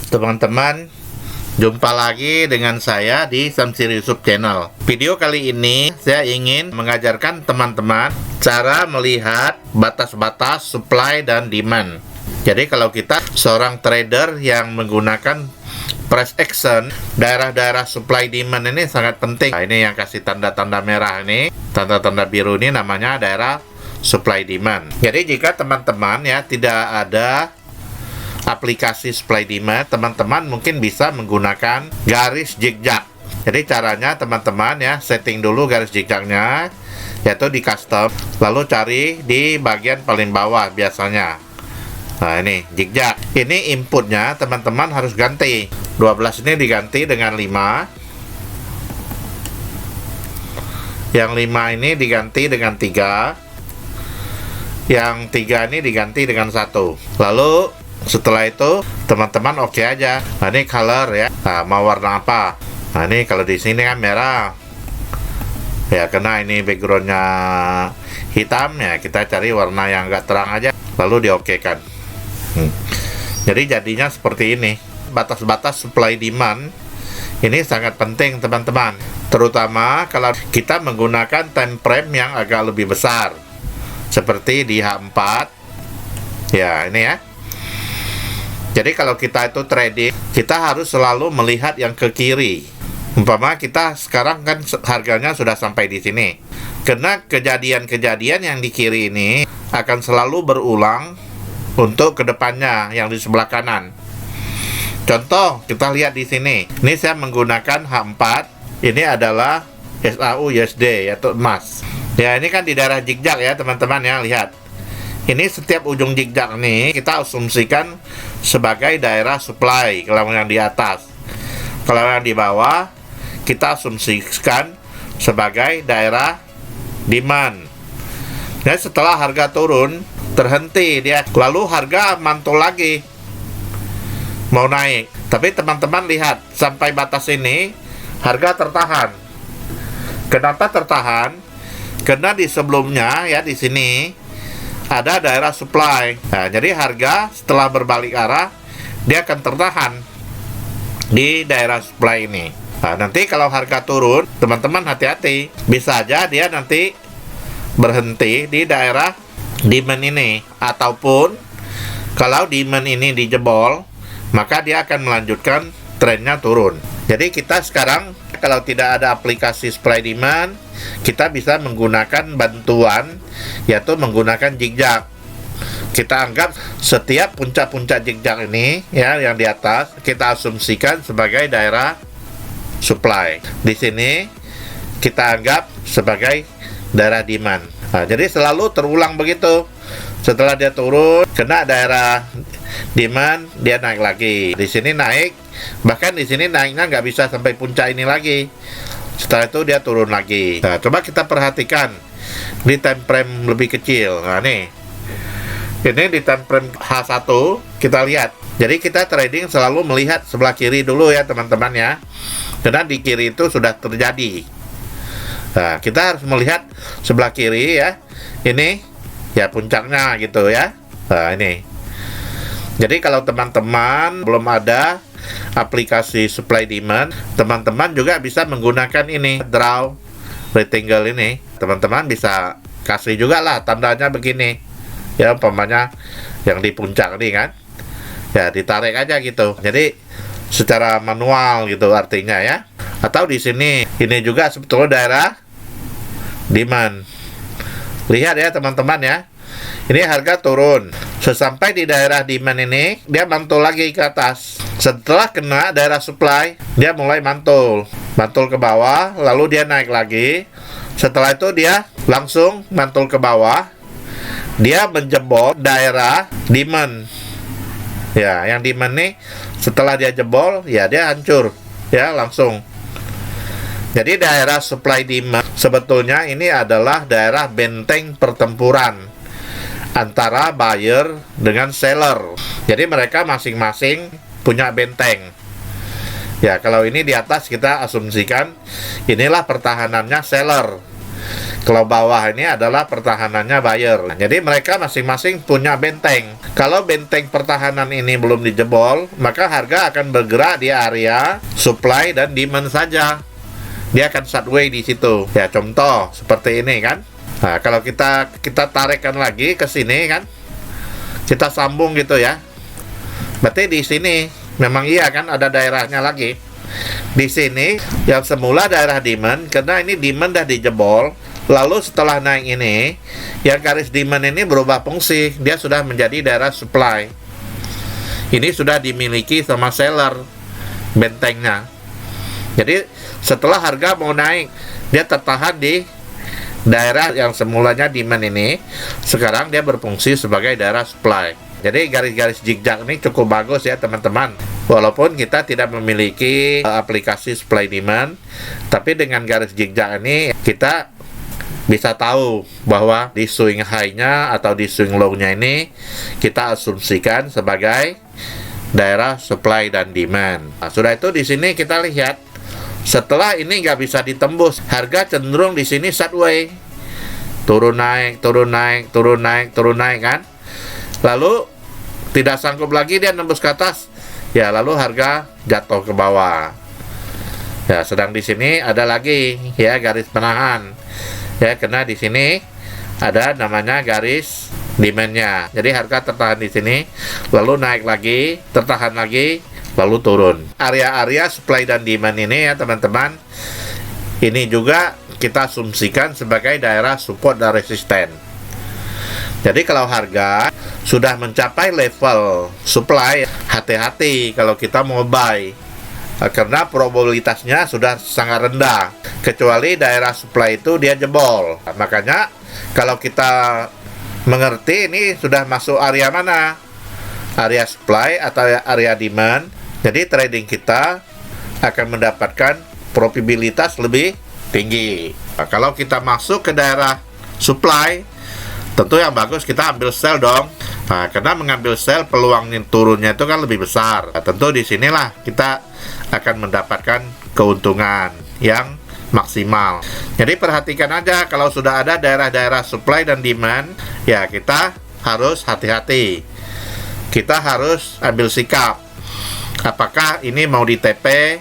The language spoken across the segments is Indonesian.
Teman-teman, jumpa lagi dengan saya di Samsiri Yusuf Channel. Video kali ini saya ingin mengajarkan teman-teman cara melihat batas-batas supply dan demand. Jadi kalau kita seorang trader yang menggunakan price action, daerah-daerah supply demand ini sangat penting. Nah, ini yang kasih tanda-tanda merah ini, tanda-tanda biru ini namanya daerah supply demand. Jadi jika teman-teman ya tidak ada aplikasi supply demand, teman-teman mungkin bisa menggunakan garis zigzag. Jadi caranya teman-teman ya setting dulu garis zigzagnya, yaitu di custom, lalu cari di bagian paling bawah biasanya. Nah ini zigzag. Ini inputnya teman-teman harus ganti. 12 ini diganti dengan 5. Yang 5 ini diganti dengan 3. Yang 3 ini diganti dengan 1. Lalu setelah itu teman-teman oke aja. Nah ini color ya. Nah, mau warna apa? Nah ini kalau di sini kan merah. Ya karena ini backgroundnya hitam ya, kita cari warna yang agak terang aja. Lalu diokekan. Jadi jadinya seperti ini. Batas-batas supply demand ini sangat penting teman-teman. Terutama kalau kita menggunakan time frame yang agak lebih besar. Seperti di H4. Ya ini ya. Jadi kalau kita itu trading, kita harus selalu melihat yang ke kiri. Umpama kita sekarang kan harganya sudah sampai di sini. Karena kejadian-kejadian yang di kiri ini akan selalu berulang untuk kedepannya yang di sebelah kanan. Contoh, kita lihat di sini. Ini saya menggunakan H4. Ini adalah SAU USD, yaitu emas. Ya, ini kan di daerah zigzag ya teman-teman ya, lihat. Ini setiap ujung zigzag nih kita asumsikan sebagai daerah supply kalau yang di atas. Kalau yang di bawah kita asumsikan sebagai daerah demand. Dan setelah harga turun terhenti dia, lalu harga mantul lagi mau naik. Tapi teman-teman lihat sampai batas ini harga tertahan. Kenapa tertahan? Karena di sebelumnya ya di sini ada daerah supply. Nah, jadi harga setelah berbalik arah dia akan tertahan di daerah supply ini. Nah, nanti kalau harga turun, teman-teman hati-hati. Bisa aja dia nanti berhenti di daerah demand ini. Ataupun kalau demand ini dijebol, maka dia akan melanjutkan trennya turun. Jadi kita sekarang kalau tidak ada aplikasi supply demand, kita bisa menggunakan bantuan, yaitu menggunakan zigzag. Kita anggap setiap puncak-puncak zigzag ini ya yang di atas kita asumsikan sebagai daerah supply. Di sini kita anggap sebagai daerah demand. Nah, jadi selalu terulang begitu. Setelah dia turun kena daerah demand, dia naik lagi. Di sini naik, bahkan di sini naiknya nggak bisa sampai puncak ini lagi. Setelah itu dia turun lagi. Nah, coba kita perhatikan di time frame lebih kecil. Nah, nih. Ini di time frame H1 kita lihat. Jadi kita trading selalu melihat sebelah kiri dulu ya, teman-teman ya. Karena di kiri itu sudah terjadi. Nah, kita harus melihat sebelah kiri ya. Ini ya puncaknya gitu ya. Nah, ini. Jadi kalau teman-teman belum ada aplikasi supply demand, teman-teman juga bisa menggunakan ini draw rectangle ini. Teman-teman bisa kasih juga lah tandanya begini ya, umpamanya yang di puncak ini kan ya, ditarik aja gitu. Jadi secara manual gitu artinya ya. Atau di sini ini juga sebetulnya daerah demand. Lihat ya teman-teman ya, ini harga turun. Sesampai di daerah demand ini, dia mantul lagi ke atas. Setelah kena daerah supply, dia mulai mantul ke bawah, lalu dia naik lagi. Setelah itu dia langsung mantul ke bawah. Dia menjebol daerah demand. Ya, yang demand nih setelah dia jebol, ya dia hancur. Ya, langsung. Jadi daerah supply demand sebetulnya ini adalah daerah benteng pertempuran antara buyer dengan seller. Jadi mereka masing-masing punya benteng. Ya, kalau ini di atas kita asumsikan inilah pertahanannya seller. Kalau bawah ini adalah pertahanannya buyer. Nah, jadi mereka masing-masing punya benteng. Kalau benteng pertahanan ini belum dijebol, maka harga akan bergerak di area supply dan demand saja. Dia akan sideways di situ. Ya, contoh seperti ini kan. Nah, kalau kita tarikkan lagi ke sini kan, kita sambung gitu ya. Berarti di sini memang iya kan ada daerahnya lagi. Di sini yang semula daerah demand, karena ini demand dah dijebol. Lalu setelah naik ini, yang garis demand ini berubah fungsi, dia sudah menjadi daerah supply. Ini sudah dimiliki sama seller bentengnya. Jadi setelah harga mau naik, dia tertahan di daerah yang semulanya demand ini, sekarang dia berfungsi sebagai daerah supply. Jadi garis-garis zigzag ini cukup bagus ya teman-teman. Walaupun kita tidak memiliki aplikasi supply demand, tapi dengan garis zigzag ini kita bisa tahu bahwa di swing high-nya atau di swing low-nya ini kita asumsikan sebagai daerah supply dan demand. Nah, sudah itu di sini kita lihat setelah ini nggak bisa ditembus, harga cenderung di sini sideways, turun naik, turun naik, turun naik, turun naik kan. Lalu tidak sanggup lagi dia nembus ke atas, ya lalu harga jatuh ke bawah. Ya, sedang di sini ada lagi ya garis penahan. Ya, karena di sini ada namanya garis demand-nya. Jadi harga tertahan di sini, lalu naik lagi, tertahan lagi, lalu turun. Area-area supply dan demand ini ya teman-teman, ini juga kita asumsikan sebagai daerah support dan resisten. Jadi kalau harga sudah mencapai level supply, hati-hati kalau kita mau buy, karena probabilitasnya sudah sangat rendah, kecuali daerah supply itu dia jebol. Makanya kalau kita mengerti ini sudah masuk area mana, area supply atau area demand, jadi trading kita akan mendapatkan probabilitas lebih tinggi. Nah, kalau kita masuk ke daerah supply, tentu yang bagus kita ambil sell dong. Nah, karena mengambil sell peluang turunnya itu kan lebih besar. Nah, tentu di sinilah kita akan mendapatkan keuntungan yang maksimal. Jadi perhatikan aja kalau sudah ada daerah-daerah supply dan demand, ya kita harus hati-hati. Kita harus ambil sikap. Apakah ini mau di TP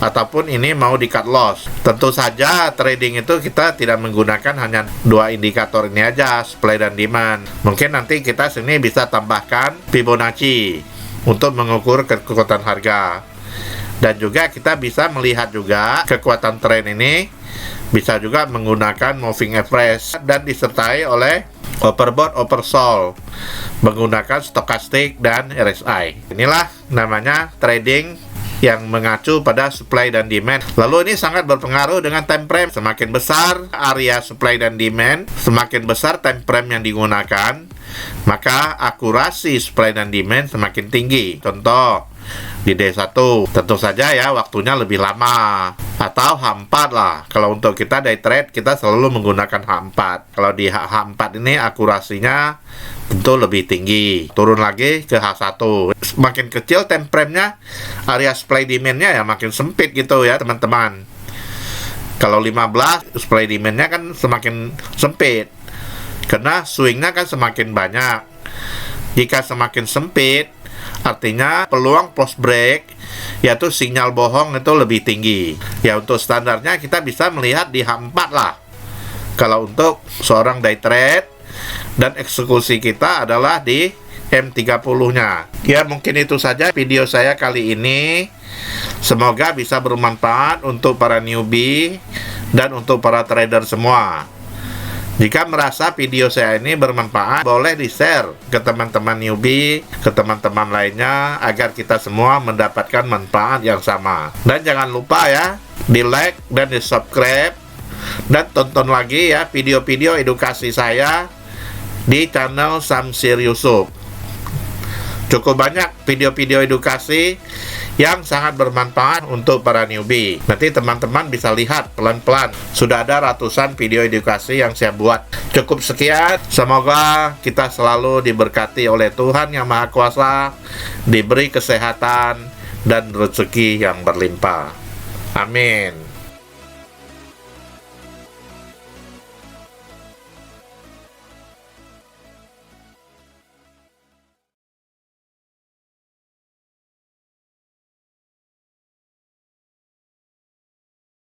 ataupun ini mau di cut loss. Tentu saja trading itu kita tidak menggunakan hanya dua indikator ini aja, supply dan demand. Mungkin nanti kita sini bisa tambahkan Fibonacci untuk mengukur kekuatan harga. Dan juga kita bisa melihat juga kekuatan tren ini bisa juga menggunakan moving average dan disertai oleh overbought oversold menggunakan stokastik dan RSI. Inilah namanya trading yang mengacu pada supply dan demand. Lalu ini sangat berpengaruh dengan time frame. Semakin besar area supply dan demand, semakin besar time frame yang digunakan, maka akurasi supply dan demand semakin tinggi. Contoh di D1 tentu saja ya waktunya lebih lama, atau H4 lah. Kalau untuk kita day trade kita selalu menggunakan H4. Kalau di H4 ini akurasinya tentu lebih tinggi. Turun lagi ke H1, semakin kecil time frame-nya, area supply demand-nya ya makin sempit gitu ya teman-teman. Kalau 15 supply demand-nya kan semakin sempit karena swing-nya kan semakin banyak. Jika semakin sempit, artinya peluang post break, yaitu sinyal bohong itu lebih tinggi. Ya untuk standarnya kita bisa melihat di H4 lah. Kalau untuk seorang day trade, dan eksekusi kita adalah di M30-nya. Ya mungkin itu saja video saya kali ini. Semoga bisa bermanfaat untuk para newbie dan untuk para trader semua. Jika merasa video saya ini bermanfaat, boleh di-share ke teman-teman newbie, ke teman-teman lainnya, agar kita semua mendapatkan manfaat yang sama. Dan jangan lupa ya, di-like dan di-subscribe, dan tonton lagi ya video-video edukasi saya di channel Samsir Yusuf. Cukup banyak video-video edukasi yang sangat bermanfaat untuk para newbie. Nanti teman-teman bisa lihat pelan-pelan. Sudah ada ratusan video edukasi yang saya buat. Cukup sekian. Semoga kita selalu diberkati oleh Tuhan Yang Maha Kuasa, diberi kesehatan dan rezeki yang berlimpah. Amin.